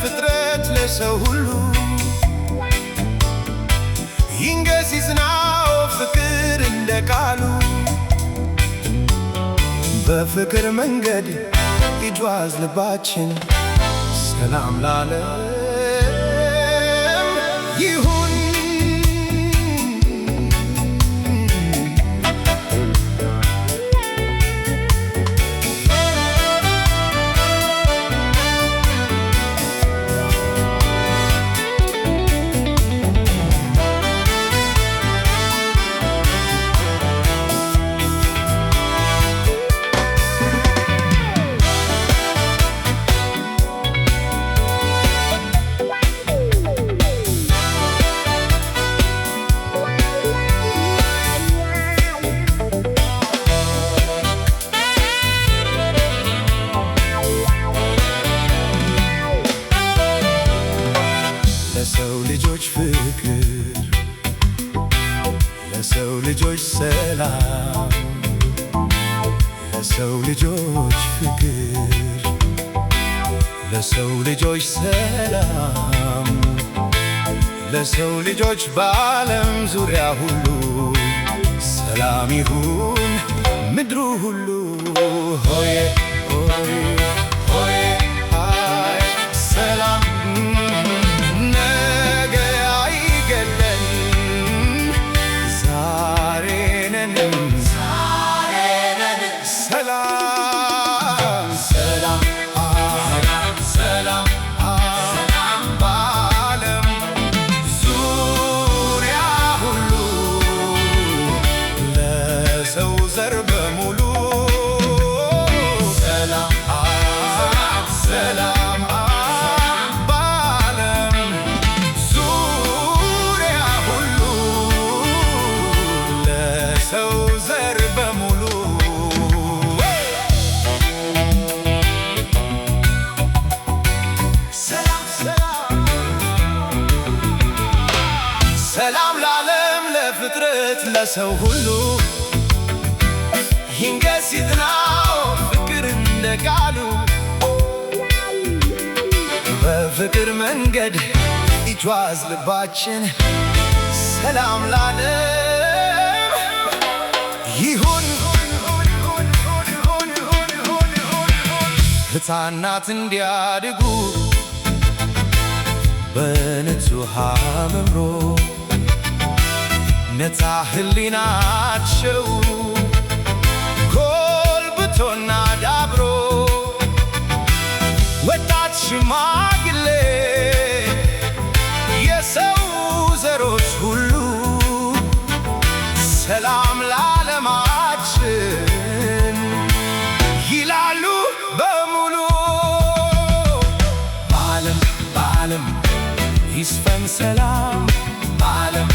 ለፍጥረት ለሰው ሁሉ ይንገስ ይጽናው ፍቅር እንደ ቃሉ በፍቅር መንገድ ይጓዝ ልባችን ሰላም ለዓለም ይሁን። ለሰው ልጆች ፍቅር ለሰው ልጆች ሰላም ለሰው ልጆች ፍቅር ለሰው ልጆች ሰላም ለሰው ልጆች በዓለም ዙሪያ ሁሉ ሰላም ይሁን ምድሩ ሁሉ ሆዬ ሆዬ ሆዬ ሃይ ሰላም ሰላም ለዓለም ለፍጥረት ለሰው ሁሉ ይንገስ ይጽናው ፍቅር እንደ ቃሉ በፍቅር መንገድ ይጓዝ ልባችን ሰላም ለዓለም ይሁን። ሕፃናት እንዲያድጉ በንጹሕ አእምሮ ነፃ ሕሊናቸው ጎልብቶና ዳብሮ ወጣት ሽማግሌ የሰው ዘሮች ሁሉ ሰላም ለዓለማችን ይላሉ በሙሉ በዓለም ይስፈን ሰላም በዓለም